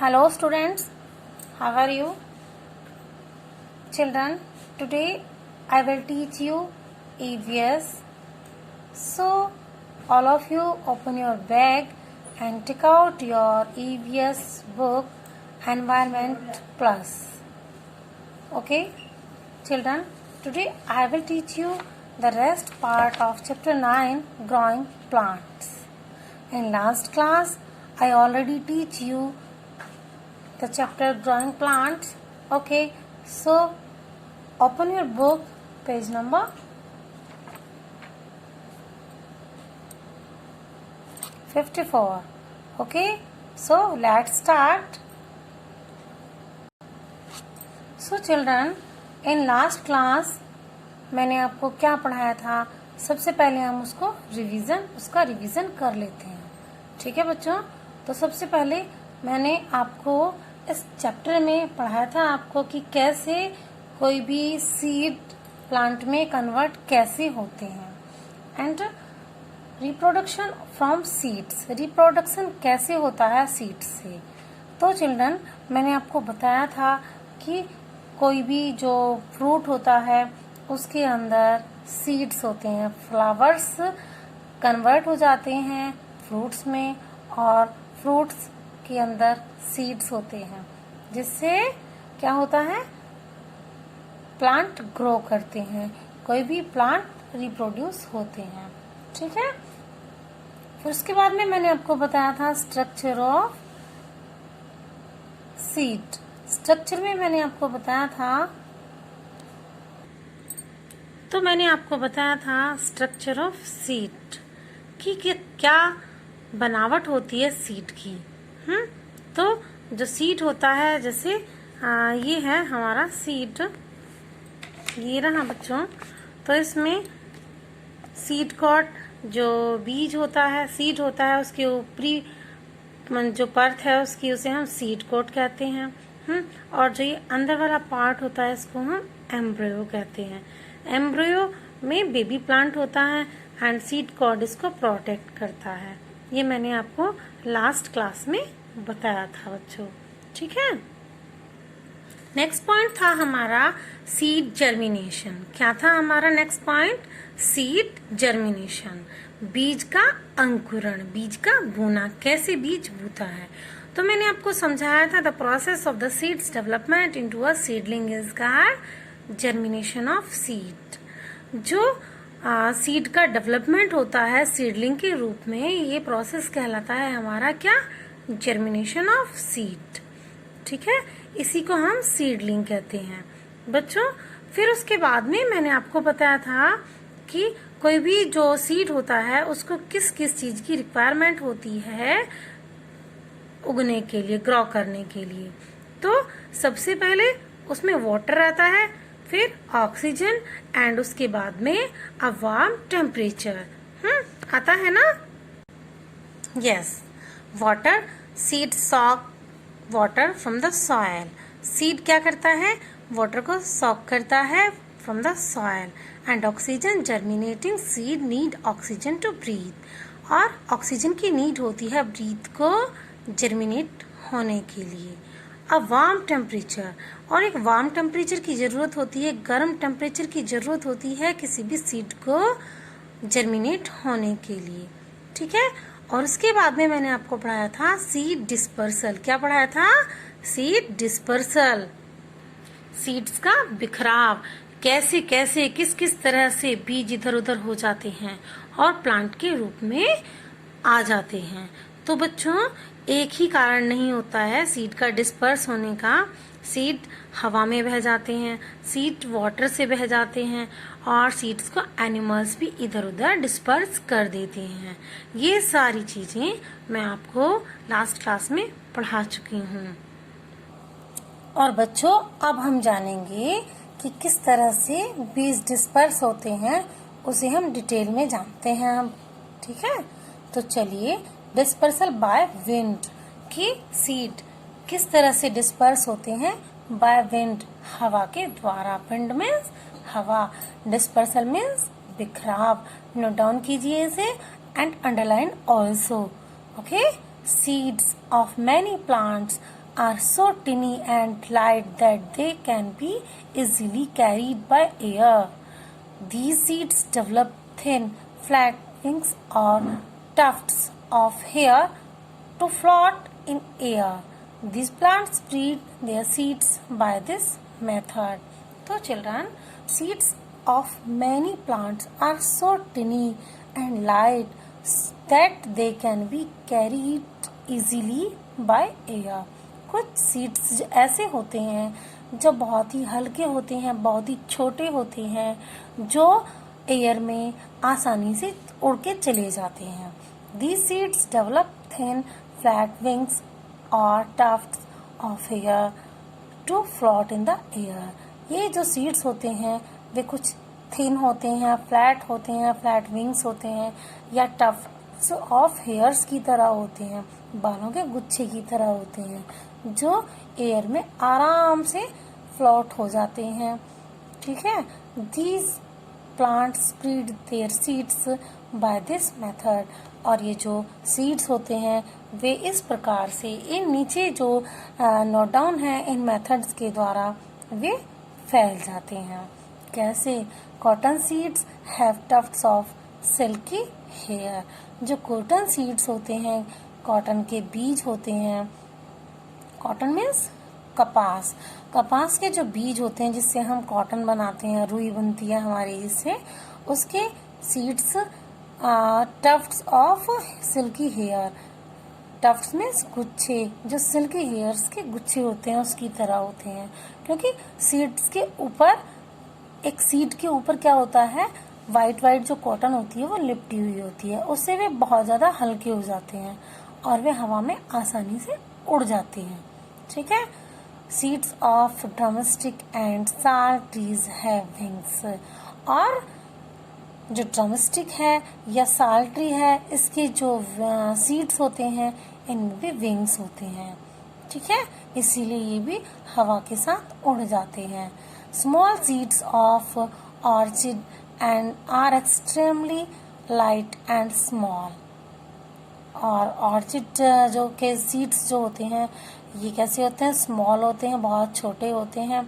Hello students, how are you? Children, today I will teach you EVS. So, all of you open your bag and take out your EVS book Environment Plus. Okay, children, today I will teach you the rest part of chapter 9 Growing Plants. In last class, I already teach you the chapter Growing Plants. Okay, so open your book, page number 54. Okay, so let's start. So children, in last class मैंने आपको क्या पढ़ाया था? सबसे पहले हम उसका revision कर लेते हैं. ठीक है बच्चों, तो सबसे पहले मैंने आपको इस चैप्टर में पढ़ाया था आपको कि कैसे कोई भी सीड प्लांट में कन्वर्ट कैसे होते हैं and reproduction from seeds, reproduction कैसे होता है सीड्स से. तो चिल्ड्रन, मैंने आपको बताया था कि कोई भी जो फ्रूट होता है उसके अंदर सीड्स होते हैं, फ्लावर्स कन्वर्ट हो जाते हैं फ्रूट्स में और फ्रूट्स के अंदर सीड्स होते हैं, जिससे क्या होता है, प्लांट ग्रो करते हैं, कोई भी प्लांट रिप्रोड्यूस होते हैं. ठीक है, फिर उसके बाद में मैंने आपको बताया था स्ट्रक्चर ऑफ सीड. स्ट्रक्चर में मैंने आपको बताया था स्ट्रक्चर ऑफ सीड कि क्या बनावट होती है सीड की. तो जो सीड होता है, जैसे ये है हमारा सीड, ये रहा बच्चों. तो इसमें सीड कॉट जो बीज होता है, सीड होता है, उसके ऊपरी जो परत है उसकी, उसे हम सीड कोट कहते हैं. और जो ये अंदर वाला पार्ट होता है इसको हम एम्ब्रियो कहते हैं. एम्ब्रियो में बेबी प्लांट होता है एंड सीड कॉट इसको प्रोटेक्ट करता है. ये मैंने आपको लास्ट क्लास में बताया था बच्चों. ठीक है, नेक्स्ट पॉइंट था हमारा सीड जर्मिनेशन. क्या था हमारा नेक्स्ट पॉइंट? सीड जर्मिनेशन, बीज का अंकुरण, बीज का बोना, कैसे बीज बूता है. तो मैंने आपको समझाया था the process of the seeds development into a seedling is called germination of seed. जो सीड का डेवलपमेंट होता है सीडलिंग के रूप में, ये प्रोसेस कहलाता है हमारा क्या? Germination of seed. ठीक है, इसी को हम सीडलिंग कहते हैं बच्चों. फिर उसके बाद में मैंने आपको बताया था कि कोई भी जो सीड होता है उसको किस किस चीज की रिक्वायरमेंट होती है उगने के लिए, ग्रो करने के लिए. तो सबसे पहले उसमें वाटर रहता है, फिर ऑक्सीजन एंड उसके बाद में अ वार्म टेम्परेचर आता है ना. Yes, water, seed soak water from the soil. Seed क्या करता है? वाटर को सॉक करता है from the soil. And oxygen, germinating seed need oxygen to breathe. और ऑक्सीजन की नीड होती है ब्रीथ को जर्मिनेट होने के लिए. अ वार्म टेम्परेचर, और एक वार्म टेम्परेचर की जरूरत होती है, गर्म टेम्परेचर की जरूरत होती है किसी भी सीड को जर्मिनेट होने के लिए. ठीक है, और उसके बाद में मैंने आपको पढ़ाया था सीड डिस्पर्सल. क्या पढ़ाया था? सीड डिस्पर्सल, सीड्स का बिखराव, कैसे कैसे किस किस तरह से बीज इधर उधर हो जाते हैं और प्लांट के रूप में आ जाते हैं. तो बच्चों, एक ही कारण नहीं होता है सीड का डिस्पर्स होने का. सीड हवा में बह जाते हैं, सीड वाटर से बह जाते हैं और सीड्स को एनिमल्स भी इधर उधर डिस्पर्स कर देते हैं. ये सारी चीजें मैं आपको लास्ट क्लास में पढ़ा चुकी हूँ. और बच्चों, अब हम जानेंगे कि किस तरह से बीज डिस्पर्स होते हैं, उसे हम डिटेल में जानते हैं हम. ठीक है, तो चलिए, डिस्पर्सल बाय विंड की सीड किस तरह से डिस्पर्स होते हैं? बाय विंड, हवा के द्वारा. विंड मीन्स हवा, डिस्पर्सल मीन्स बिखराव. नोट डाउन कीजिए इसे and underline also. Okay, seeds of many plants are so tiny and light that they can be easily carried by air. These seeds develop thin, flat wings or tufts of hair to float in air. These plants spread their seeds by this method. So children, seeds of many plants are so tiny and light that they can be carried easily by air. कुछ seeds ऐसे होते हैं जो बहुत ही हल्के होते हैं, बहुत ही छोटे होते हैं, जो एयर में आसानी से उड़ के चले जाते हैं. These seeds develop thin, flat wings or tufts of hair to float in the air. ये जो सीड्स होते हैं वे कुछ थिन होते हैं, फ्लैट होते हैं, फ्लैट विंग्स होते हैं, या टफ्ट्स ऑफ हेयर्स की तरह होते हैं, बालों के गुच्छे की तरह होते हैं, जो एयर में आराम से फ्लोट हो जाते हैं. ठीक है. These plants spread their seeds by this method. और ये जो सीड्स होते हैं वे इस प्रकार से, इन नीचे जो नोट डाउन है इन मेथड्स के द्वारा वे फैल जाते हैं. कैसे? Cotton seeds have tufts of silky hair. जो कॉटन सीड्स होते हैं, कॉटन के बीज होते हैं. कॉटन मीन्स कपास. कपास के जो बीज होते हैं जिससे हम कॉटन बनाते हैं, रुई बनती है हमारी जिससे, उसके seeds tufts of silky hair. Tufts means गुच्छे, जो सिल्की हेयर्स के गुच्छे होते हैं उसकी तरह होते हैं. क्योंकि सीड्स के ऊपर, एक सीड के ऊपर क्या होता है, वाइट वाइट जो कॉटन होती है वो लिपटी हुई होती है, उससे वे बहुत ज़्यादा हल्के हो जाते हैं और वे हवा में आसानी से उड़ जाते हैं. ठीक है. सीड्स ऑफ ड्रमस्टिक एंड साल ट्रीज हैव विंग्स. और जो ड्रमस्टिक है या साल ट्री है, इसके जो सीड्स होते हैं इनमें भी विंग्स होते हैं. ठीक है. इसीलिए ये भी हवा के साथ उड़ जाते हैं. Small seeds of orchid and are extremely light and small. और ऑर्चिड जो के सीड्स जो होते हैं ये कैसे होते हैं, स्मॉल होते हैं, बहुत छोटे होते हैं,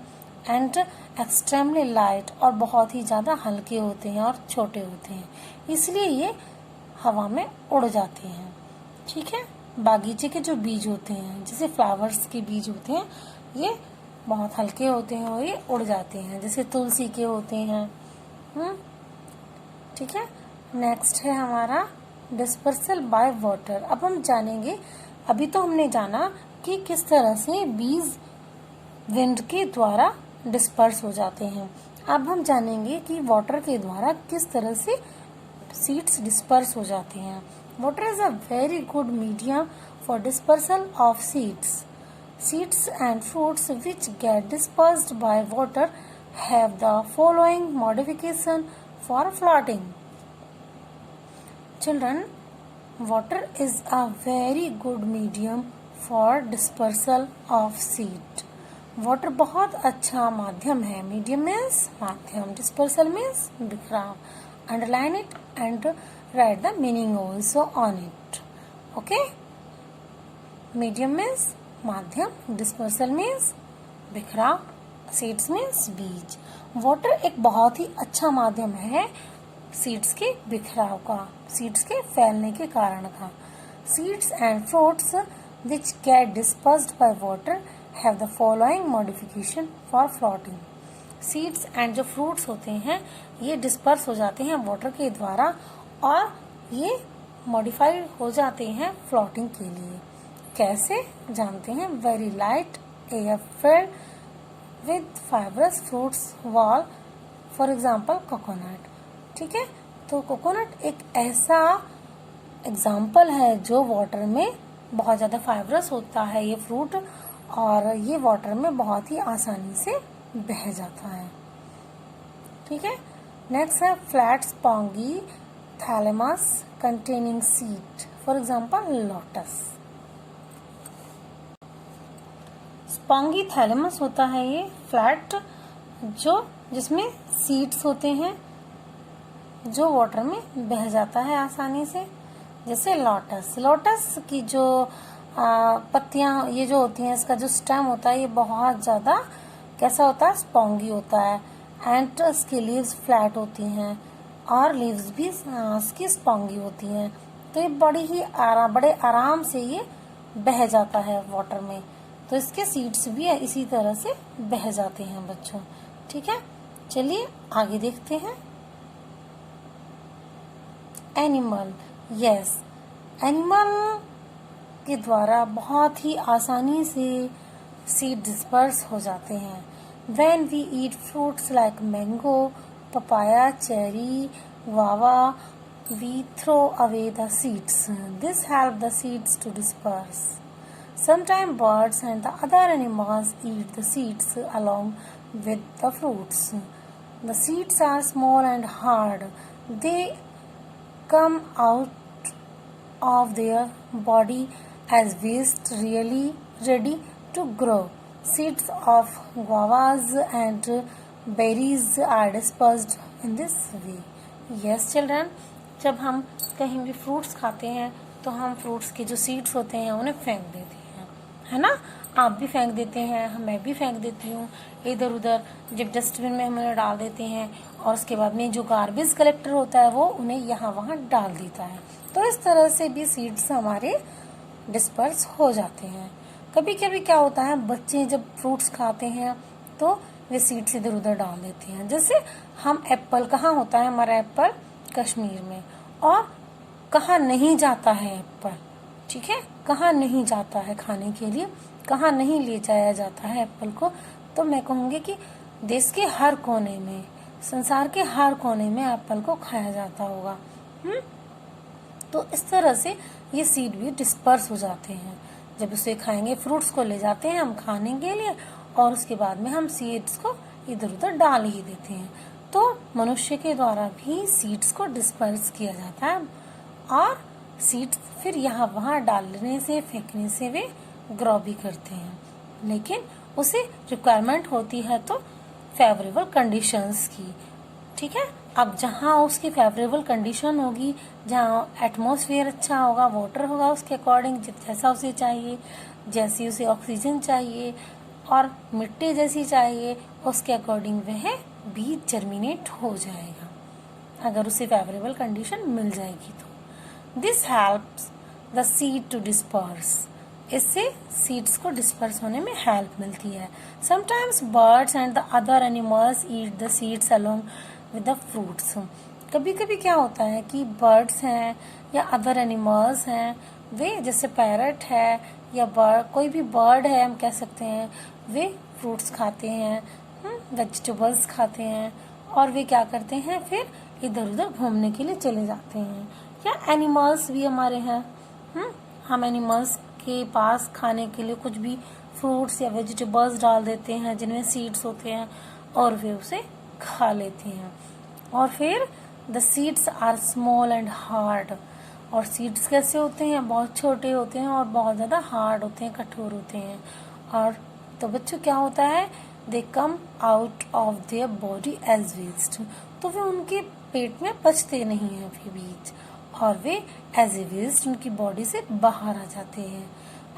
एंड एक्सट्रीमली लाइट और बहुत ही ज़्यादा हल्के होते हैं और छोटे होते हैं, इसलिए ये हवा में उड़ जाते हैं. ठीक है. बागीचे के जो बीज होते हैं, जैसे फ्लावर्स के बीज होते हैं, ये बहुत हल्के होते हैं और ये उड़ जाते हैं, जैसे तुलसी के होते हैं. ठीक है. नेक्स्ट है हमारा डिस्पर्सल बाय वाटर. अब हम जानेंगे, अभी तो हमने जाना कि किस तरह से बीज विंड के द्वारा डिस्पर्स हो जाते हैं. अब हम जानेंगे कि वाटर के द्वारा किस तरह से सीड्स डिस्पर्स हो जाते हैं. Water is a very good medium for dispersal of seeds. Seeds and fruits which get dispersed by water have the following modification for floating. Children, water is a very good medium for dispersal of seed. Water बहुत अच्छा माध्यम है. Medium means माध्यम, dispersal means बिखराव. Underline it and write the meaning also on it. Okay? Medium means माध्यम, dispersal means बिखराव, seeds means बीज. Water एक बहुत ही अच्छा माध्यम है सीड्स के बिखराव का, सीड्स के फैलने के कारण का. Seeds and fruits which get dispersed by water have the following modification for floating. Seeds and जो फ्रूट्स होते हैं ये डिस्पर्स हो जाते हैं वाटर के द्वारा और ये मॉडिफाइड हो जाते हैं फ्लोटिंग के लिए. कैसे जानते हैं? Very light air filled with fibrous fruits wall, for example coconut. ठीक है. तो कोकोनट एक ऐसा एग्जाम्पल है जो वाटर में बहुत ज़्यादा फाइब्रस होता है ये फ्रूट, और ये वाटर में बहुत ही आसानी से बह जाता है. ठीक है. नेक्स्ट है flat spongy thalamus containing seed, for example lotus. Spongy thalamus होता है ये फ्लैट, जो जिसमें सीड्स होते हैं जो वाटर में बह जाता है आसानी से, जैसे लोटस. लोटस की जो पत्तियां ये जो होती हैं, इसका जो स्टेम होता है ये बहुत ज़्यादा कैसा होता है, स्पॉन्गी होता है। एंड इसकी लीव्स फ्लैट होती हैं और लीव्स भी इसकी स्पॉन्गी होती हैं। तो ये बड़े आराम से ये बह जाता है वाटर में। तो इसके सीड्स भी इसी तरह से बह जाते हैं बच्चों। ठीक है, चलिए आगे देखते हैं। एनिमल, यस, एनिमल के द्वारा बहुत ही आसानी से सीड डिस्पर्स हो जाते हैं। When we eat fruits like mango, papaya, cherry, guava, we throw away the seeds. This helps the seeds to disperse. Sometimes birds and the other animals eat the seeds along with the fruits. The seeds are small and hard. They come out of their body as waste, really ready to grow. Seeds of guavas and berries are dispersed in this way. Yes children, जब हम कहीं भी fruits खाते हैं तो हम fruits के जो सीड्स होते हैं उन्हें फेंक देते हैं, है ना। आप भी फेंक देते हैं, मैं भी फेंक देती हूँ इधर उधर। जब डस्टबिन में हम उन्हें डाल देते हैं और उसके बाद में जो गार्बेज कलेक्टर होता है वो उन्हें यहाँ वहाँ डाल देता है। तो इस तरह से भी सीड्स हमारे डिस्पर्स हो जाते हैं। कभी कभी क्या होता है, बच्चे जब फ्रूट्स खाते हैं तो वे सीड्स इधर उधर डाल देते हैं। जैसे हम एप्पल, कहाँ होता है हमारा एप्पल, कश्मीर में, और कहाँ नहीं जाता है एप्पल, ठीक है, कहाँ नहीं जाता है खाने के लिए, कहाँ नहीं ले जाया जाता है एप्पल को। तो मैं कहूँगी कि देश के हर कोने में, संसार के हर कोने में एप्पल को खाया जाता होगा। तो इस तरह से ये सीड भी डिस्पर्स हो जाते हैं। जब उसे खाएंगे, फ्रूट्स को ले जाते हैं हम खाने के लिए और उसके बाद में हम सीड्स को इधर उधर डाल ही देते हैं। तो मनुष्य के द्वारा भी सीड्स को डिस्पर्स किया जाता है और सीड्स फिर यहाँ वहाँ डालने से, फेंकने से वे ग्रो भी करते हैं। लेकिन उसे रिक्वायरमेंट होती है तो फेवरेबल कंडीशंस की, ठीक है। अब जहाँ उसकी फेवरेबल कंडीशन होगी, जहाँ एटमॉस्फेयर अच्छा होगा, वाटर होगा उसके अकॉर्डिंग जैसा उसे चाहिए, जैसी उसे ऑक्सीजन चाहिए और मिट्टी जैसी चाहिए, उसके अकॉर्डिंग वह बीज जर्मिनेट हो जाएगा, अगर उसे फेवरेबल कंडीशन मिल जाएगी तो। This helps the seed to disperse, इससे सीड्स को डिस्पर्स होने में हेल्प मिलती है। Sometimes birds and the other animals eat the seeds along with the fruits. कभी कभी क्या होता है कि बर्ड्स हैं या अदर एनिमल्स हैं, वे जैसे पैरट है या कोई भी बर्ड है हम कह सकते हैं, वे फ्रूट्स खाते हैं, वेजिटेबल्स खाते हैं और वे क्या करते हैं, फिर इधर उधर घूमने के लिए चले जाते हैं। या एनिमल्स भी हमारे हैं, हम एनिमल्स के पास खाने के लिए कुछ भी फ्रूट्स या वेजिटेबल्स डाल देते हैं जिनमें सीड्स होते हैं और वे उसे खा लेते हैं। और फिर the seeds are small and hard, और सीड्स कैसे होते हैं, बहुत छोटे होते हैं और बहुत ज़्यादा हार्ड होते हैं, कठोर होते हैं। और तो बच्चों क्या होता है, they come out of their body as waste, तो वे उनके पेट में पचते नहीं हैं फिर बीज, और वे एज ए वेस्ट उनकी बॉडी से बाहर आ जाते हैं।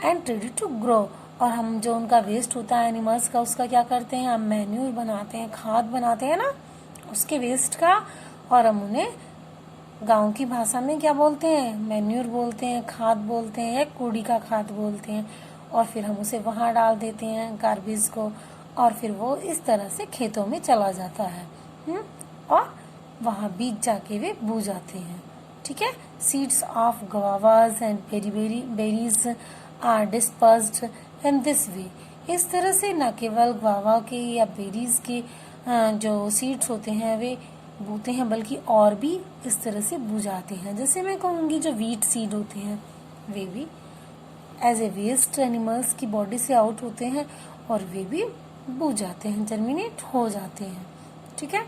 एंड रेडी टू ग्रो, और हम जो उनका वेस्ट होता है एनिमल्स का, उसका क्या करते हैं, हम मैन्यूर बनाते हैं, खाद बनाते हैं ना उसके वेस्ट का, और हम उन्हें गांव की भाषा में क्या बोलते हैं, मैन्यूर बोलते हैं, खाद बोलते हैं, या कूड़ी का खाद बोलते हैं। और फिर हम उसे वहाँ डाल देते हैं गार्बेज को, और फिर वो इस तरह से खेतों में चला जाता है, और वहाँ बीज जाके वे बू जाते हैं, ठीक है। Seeds of guavas and berries are dispersed in this way, इस तरह से न केवल गुआवा के या बेरीज के जो सीड्स होते हैं वे बूते हैं, बल्कि और भी इस तरह से बू जाते हैं। जैसे मैं कहूँगी जो वीट सीड होते हैं वे भी एज ए वेस्ट एनिमल्स की बॉडी से आउट होते हैं और वे भी बू जाते हैं, जर्मिनेट हो जाते हैं, ठीक है।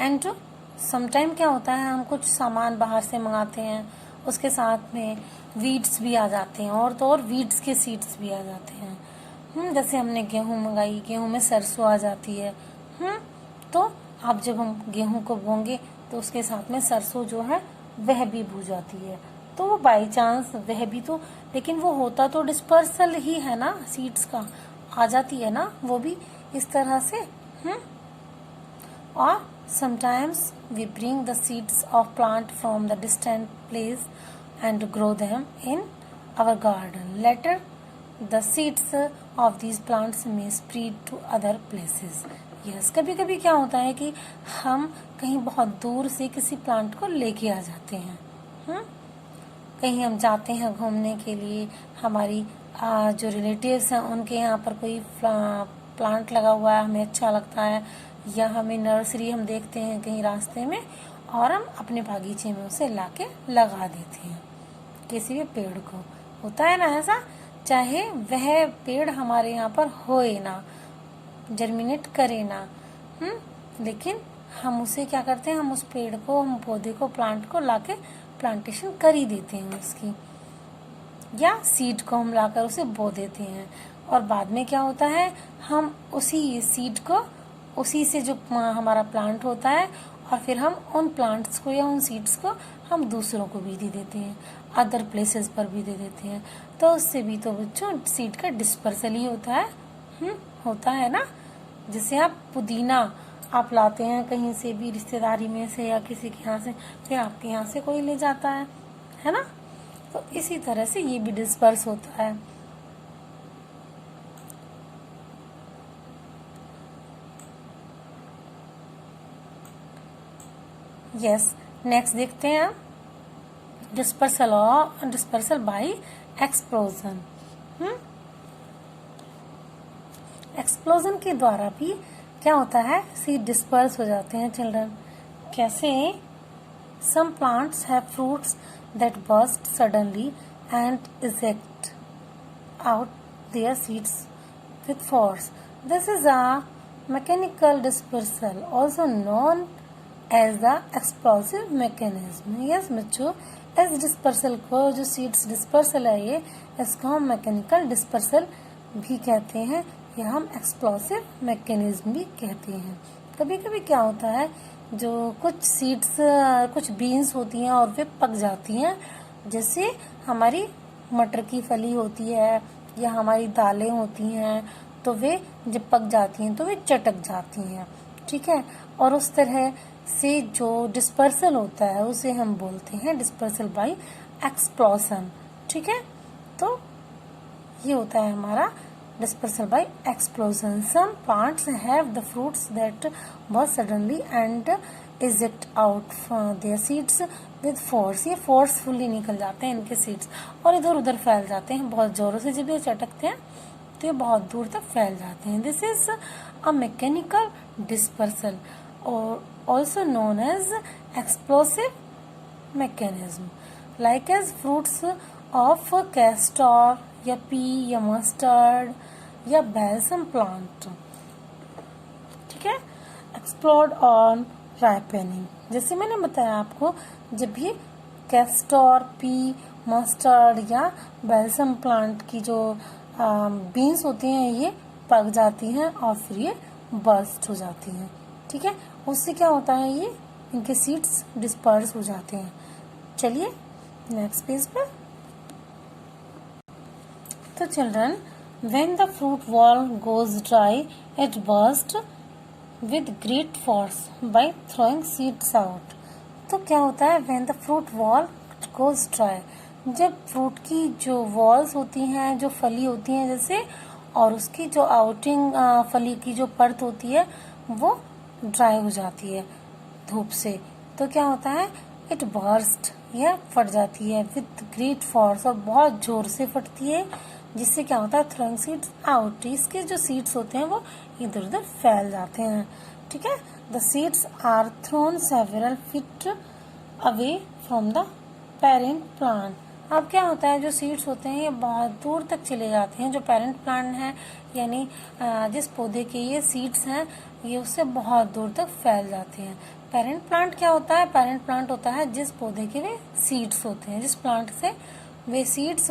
एंड समटाइम क्या होता है, हम कुछ सामान बाहर से मंगाते हैं, उसके साथ में वीड्स भी आ जाते हैं, और तो और वीड्स के सीड्स भी आ जाते हैं। जैसे हमने गेहूं मंगाई, गेहूं में सरसों आ जाती है, तो अब जब हम गेहूं को बोएंगे तो उसके साथ में सरसों जो है वह भी बू जाती है। तो वो बाई चांस वह भी तो, लेकिन वो होता तो डिस्पर्सल ही है ना, सीड्स का आ जाती है ना वो भी इस तरह से। और sometimes we bring the seeds of plant from the distant place and grow them in our garden. Later the seeds of these plants may spread to other places. Yes, कभी कभी क्या होता है कि हम कहीं बहुत दूर से किसी प्लांट को लेके आ जाते हैं। कहीं हम जाते हैं घूमने के लिए, हमारी जो रिलेटिव्स हैं उनके यहाँ पर कोई प्लांट लगा हुआ है, हमें अच्छा लगता है, या हमें नर्सरी हम देखते हैं कहीं रास्ते में और हम अपने बागीचे में उसे लाके लगा देते हैं किसी भी पेड़ को। होता है ना ऐसा, चाहे वह पेड़ हमारे यहाँ पर होए ना, जर्मिनेट करे ना, लेकिन हम उसे क्या करते हैं, हम उस पेड़ को, हम पौधे को, प्लांट को लाके प्लांटेशन कर ही देते हैं उसकी, या सीड को हम लाकर उसे बो देते हैं। और बाद में क्या होता है, हम उसी सीड को, उसी से जो हमारा प्लांट होता है, और फिर हम उन प्लांट्स को या उन सीड्स को हम दूसरों को भी दे देते हैं, अदर प्लेसेस पर भी दे देते हैं। तो उससे भी तो बच्चों सीड का डिस्पर्सल ही होता है। होता है ना, जैसे आप पुदीना आप लाते हैं कहीं से भी, रिश्तेदारी में से या किसी के यहाँ से, फिर आपके यहाँ से कोई ले जाता है ना, तो इसी तरह से ये भी डिस्पर्स होता है। यस, नेक्स्ट देखते हैं डिस्पर्सल बाय एक्सप्लोजन। एक्सप्लोजन के द्वारा भी क्या होता है, सीड डिस्पर्स हो जाते हैं चिल्ड्रन। कैसे? Some plants have fruits that burst suddenly and eject out their seeds with force. This is a mechanical dispersal, also known as the explosive mechanism. Yes बच्चों, इस डिस्पर्सल को, जो सीड्स डिस्पर्सल है ये, इसको हम मैकेनिकल डिस्पर्सल भी कहते हैं, या हम एक्सप्लोसिव मैकेनिज्म भी कहते हैं। कभी कभी क्या होता है, जो कुछ सीड्स, कुछ बीन्स होती हैं और वे पक जाती हैं, जैसे हमारी मटर की फली होती है या हमारी दालें होती हैं, तो वे जब पक जाती हैं तो वे चटक जाती हैं, ठीक है। और उस तरह से जो डिस्पर्सल होता है उसे हम बोलते हैं डिस्पर्सल बाय एक्सप्लोजन, ठीक है। तो ये होता है हमारा dispersal by explosion. Some plants have the fruits that burst suddenly and eject out their seeds with force. ये forcefully निकल जाते हैं इनके सीड्स और इधर उधर फैल जाते हैं बहुत जोरों से। जब ये चटकते हैं तो ये बहुत दूर तक फैल जाते हैं। This is a mechanical dispersal or also known as explosive mechanism. Like as fruits of castor या पी या मस्टर्ड या बैल्सम प्लांट, ठीक है, एक्सप्लोड ऑन राइपनिंग। जैसे मैंने बताया आपको, जब ये कैस्टर, पी, मस्टर्ड या बैल्सम प्लांट की जो बीन्स होती हैं ये पक जाती हैं और फिर ये बर्स्ट हो जाती हैं, ठीक है। उससे क्या होता है, ये इनके सीड्स डिस्पर्स हो जाते हैं। चलिए नेक्स्ट पेज पर। तो children, when the fruit wall goes dry, it bursts with great force by throwing seeds out. तो क्या होता है, when the fruit wall goes dry, जब फ्रूट की जो वॉल्स होती हैं, जो फली होती हैं जैसे, और उसकी जो आउटिंग फली की जो परत होती है वो ड्राई हो जाती है धूप से, तो क्या होता है, इट बर्स्ट, या फट जाती है विथ ग्रेट फोर्स, और बहुत जोर से फटती है, जिससे क्या होता है, थ्रोइंग सीड्स आउट, इसके जो सीड्स होते हैं वो इधर उधर फैल जाते हैं, ठीक है। The seeds are thrown several feet away from the parent plant. अब क्या होता है, जो सीड्स होते हैं ये बहुत दूर तक चले जाते हैं, जो पेरेंट प्लांट है यानी जिस पौधे के ये सीड्स हैं, ये उससे बहुत दूर तक फैल जाते हैं। पेरेंट प्लांट क्या होता है, पेरेंट प्लांट होता है जिस पौधे के वे सीड्स होते हैं, जिस प्लांट से वे सीड्स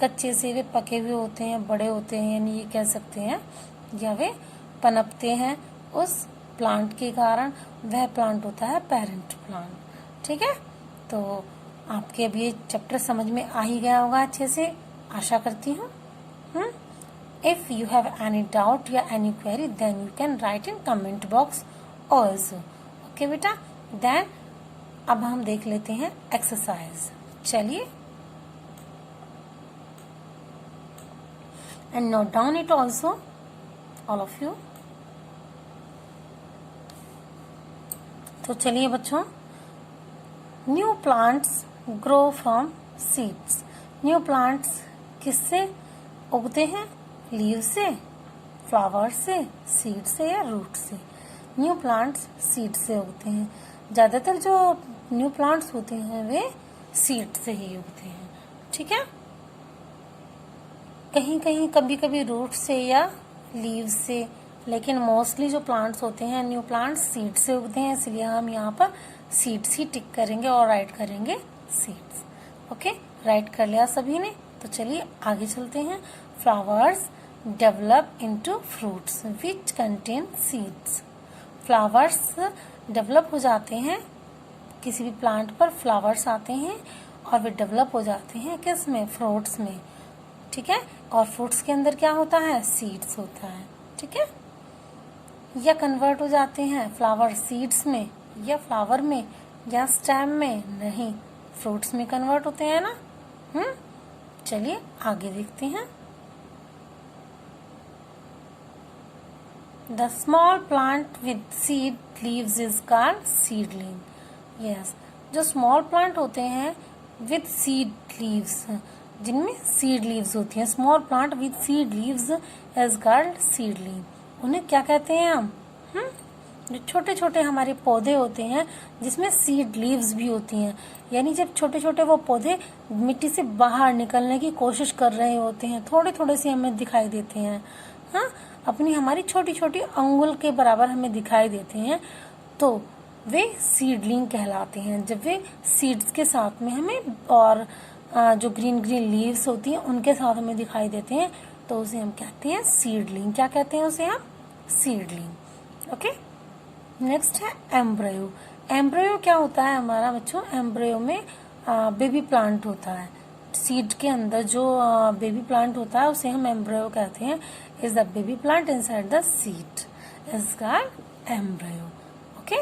कच्चे से वे पके हुए होते हैं, बड़े होते हैं, यानी ये कह सकते हैं, या वे पनपते हैं उस प्लांट के कारण, वह प्लांट होता है पेरेंट प्लांट, ठीक है। तो आपके अब ये चैप्टर समझ में आ ही गया होगा अच्छे से, आशा करती हूँ। If you have any doubt या any query, then you can write in comment box also. Okay बेटा, then अब हम देख लेते हैं एक्सरसाइज। चलिए, and note down it also, all of you. तो चलिए बच्चों, new plants grow from seeds. New plants किससे उगते हैं? लीव से, फ्लावर से, सीड से या रूट से। न्यू प्लांट्स सीड से उगते हैं। ज्यादातर जो न्यू प्लांट्स होते हैं वे सीड से ही उगते हैं, ठीक है। कहीं कहीं कभी कभी रूट से या लीव से, लेकिन मोस्टली जो प्लांट्स होते हैं न्यू प्लांट्स सीड से उगते हैं, इसलिए हम यहाँ पर सीड्स ही टिक करेंगे और राइट करेंगे सीड्स। ओके, राइट कर लिया सभी ने। तो चलिए आगे चलते हैं। Flowers develop into fruits which contain seeds. Flowers develop हो जाते हैं, किसी भी प्लांट पर फ्लावर्स आते हैं और वे डेवलप हो जाते हैं किस में? फ्रूट्स में, ठीक है। और फ्रूट्स के अंदर क्या होता है? सीड्स होता है, ठीक है। या कन्वर्ट हो जाते हैं फ्लावर सीड्स में या फ्लावर में या स्टेम में? नहीं, फ्रूट्स में कन्वर्ट होते हैं ना। चलिए आगे देखते हैं। The small plant with seed leaves is called seedling. Yes, जो small plant होते हैं with seed leaves, जिनमें seed leaves होती हैं, small plant with seed leaves is called seedling. उन्हें क्या कहते हैं हम? जो छोटे छोटे हमारे पौधे होते हैं जिसमें सीड लीव्स भी होती हैं, यानी जब छोटे छोटे वो पौधे मिट्टी से बाहर निकलने की कोशिश कर रहे होते हैं, थोड़े थोड़े से हमें दिखाई देते हैं, हाँ, अपनी हमारी छोटी छोटी अंगुल के बराबर हमें दिखाई देते हैं, तो वे सीडलिंग कहलाते हैं। जब वे सीड्स के साथ में हमें और जो ग्रीन ग्रीन लीव्स होती हैं उनके साथ हमें दिखाई देते हैं, तो उसे हम कहते हैं सीडलिंग। क्या कहते हैं उसे हम? सीडलिंग। ओके, नेक्स्ट है एम्ब्रियो। एम्ब्रियो क्या होता है हमारा बच्चों? एम्ब्रियो में बेबी प्लांट होता है। सीड के अंदर जो बेबी प्लांट होता है उसे हम एम्ब्रियो कहते हैं। Is the baby plant inside the seed is called embryo. Okay,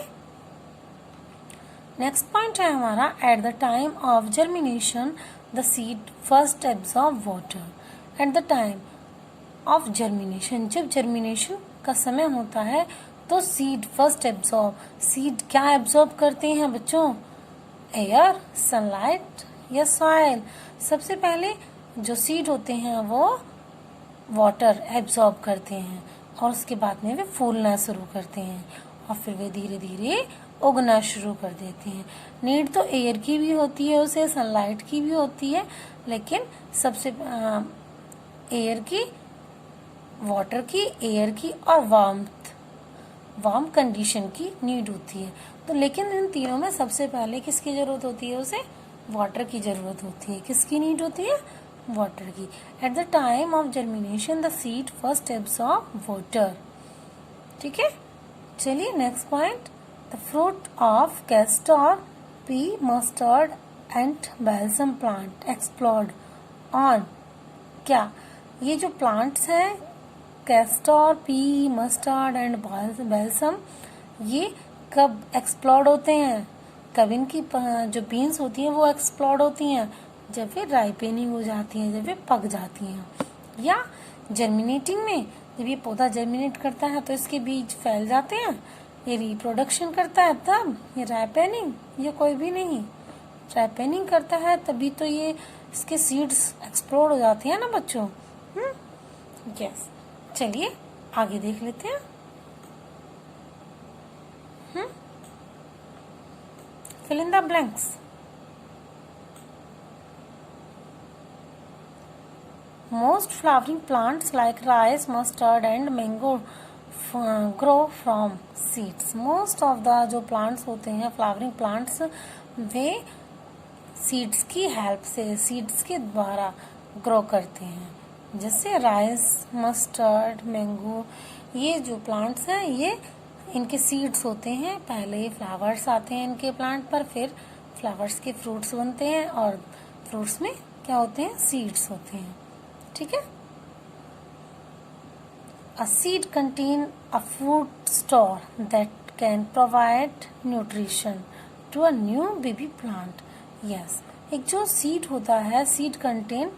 next point है हमारा, at the time of germination the seed first absorb water. At the time of germination, जब germination का समय होता है तो सीड फर्स्ट एब्सॉर्ब, सीड क्या absorb करते हैं बच्चों? एयर, सनलाइट या सॉइल। सबसे पहले जो सीड होते हैं वो वाटर एब्सॉर्ब करते हैं और उसके बाद में वे फूलना शुरू करते हैं और फिर वे धीरे धीरे उगना शुरू कर देते हैं। नीड तो एयर की भी होती है, उसे सनलाइट की भी होती है, लेकिन सबसे एयर की, वाटर की, एयर की और वार्म कंडीशन की नीड होती है। तो लेकिन इन तीनों में सबसे पहले किसकी जरूरत होती है? उसे वाटर की जरूरत होती है। किसकी नीड होती है? वाटर की। At the time of germination the seed first absorb water, ठीक है। चलिए next point, the fruit of castor, P, mustard and balsam plant explode on. क्या ये जो प्लांट्स हैं castor, P, mustard and balsam, ये कब एक्सप्लोड होते हैं? कब इनकी जो बीन्स होती हैं वो एक्सप्लोड होती हैं? जब वे राइपेनिंग हो जाती हैं, जब वे पक जाती हैं, या जर्मिनेटिंग में, जब ये पौधा जर्मिनेट करता है तो इसके बीज फैल जाते हैं, ये रिप्रोडक्शन करता है तब, ये राइपेनिंग, ये कोई भी नहीं, राइपेनिंग करता है तभी तो ये इसके सीड्स एक्सप्लोड हो जाते हैं ना बच्चों। यस, चलिए आगे देख लेते हैं। Fill in the blanks. Most flowering plants like rice, mustard and mango grow from seeds. Most of the जो plants होते हैं flowering plants, वे seeds की help से, seeds के द्वारा grow करते हैं। जैसे राइस, मस्टर्ड, मैंगो, ये जो प्लांट्स हैं ये इनके सीड्स होते हैं। पहले फ्लावर्स आते हैं इनके प्लांट पर, फिर फ्लावर्स के फ्रूट्स बनते हैं और फ्रूट्स में क्या होते हैं, सीड्स होते हैं। ठीक है। A seed contain a food store that can provide nutrition to a new baby plant. Yes, एक जो सीड होता है, seed contain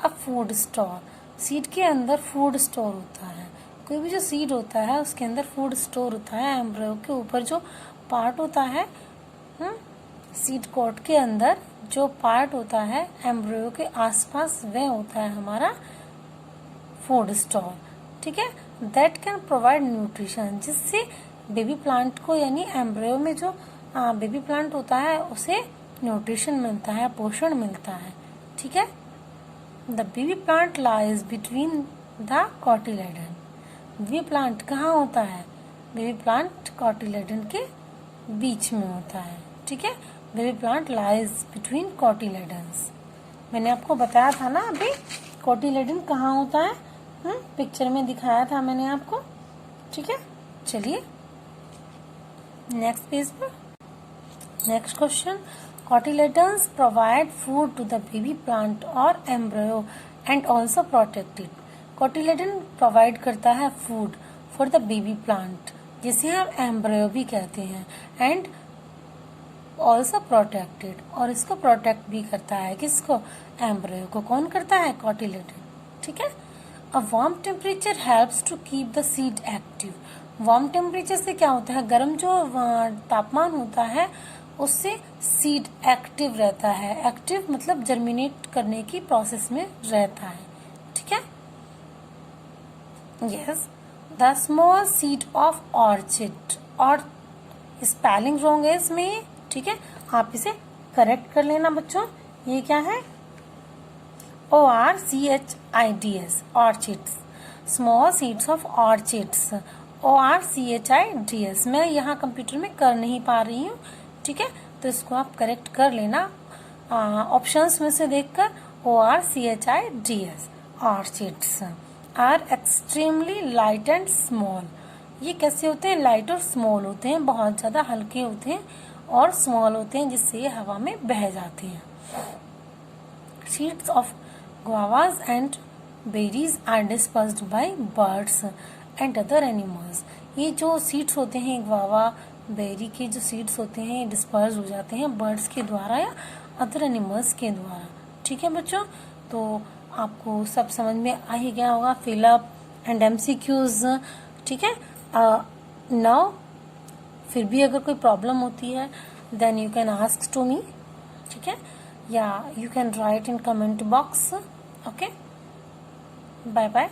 a food store, seed के अंदर फूड स्टोर होता है। कोई भी जो सीड होता है उसके अंदर फूड स्टोर होता है। एम्ब्रियो के ऊपर जो पार्ट होता है, सीड कोट के अंदर जो पार्ट होता है एम्ब्रियो के आसपास, वह होता है हमारा फूड स्टोर। ठीक है। दैट कैन प्रोवाइड न्यूट्रिशन, जिससे बेबी प्लांट को, यानी एम्ब्रियो में जो बेबी प्लांट होता है उसे न्यूट्रिशन मिलता है, पोषण मिलता है। ठीक है। The baby plant lies between the cotyledon. Baby plant कहाँ होता है? बेबी प्लांट कॉटिलेडन के बीच में होता है। ठीक है। Baby plant lies between cotyledons. मैंने आपको बताया था ना अभी कॉटिलेडन कहाँ होता है, पिक्चर में दिखाया था मैंने आपको। ठीक है। चलिए नेक्स्ट पेज पर। Next question, cotyledons provide food to the baby plant और embryo and also protect it. Cotyledon provide करता है food for the baby plant, जिसे हम एम्ब्रियो भी कहते हैं, एंड ऑल्सो प्रोटेक्टेड, और इसको प्रोटेक्ट भी करता है। किसको? एम्ब्रियो को। कौन करता है? कॉटिलेडन। ठीक है। A warm temperature helps to keep the seed active. Warm temperature से क्या होता है? गर्म जो तापमान होता है उससे सीड एक्टिव रहता है। एक्टिव मतलब जर्मिनेट करने की प्रोसेस में रहता है। ठीक है। Yes, the small seed of orchid, और स्पेलिंग रॉन्ग है इसमें। ठीक है, आप इसे करेक्ट कर लेना बच्चों। ये क्या है? ORCHIDS, orchids, small seeds of orchids, ORCHIDS। मैं यहाँ कंप्यूटर में कर नहीं पा रही हूँ। ठीक है, तो इसको आप करेक्ट कर लेना ऑप्शंस में से देखकर। ORCHIDS, orchids are extremely light and small। ये कैसे होते हैं? लाइट और स्मॉल होते हैं, बहुत ज़्यादा हल्के होते हैं और स्मॉल होते हैं, जिससे ये हवा में बह जाते हैं। Seeds of guavas and berries are dispersed by birds and other animals। ये जो सीड्स होते हैं, गुआवा बेरी के जो सीड्स होते हैं, ये डिस्पर्स हो जाते हैं बर्ड्स के द्वारा या अदर एनिमल्स के द्वारा। ठीक है बच्चों, तो आपको सब समझ में आ ही गया होगा। Fill up and MCQs। ठीक है। नाउ फिर भी अगर कोई प्रॉब्लम होती है then you can ask to me. ठीक है, या you can write in comment box. Okay, bye bye.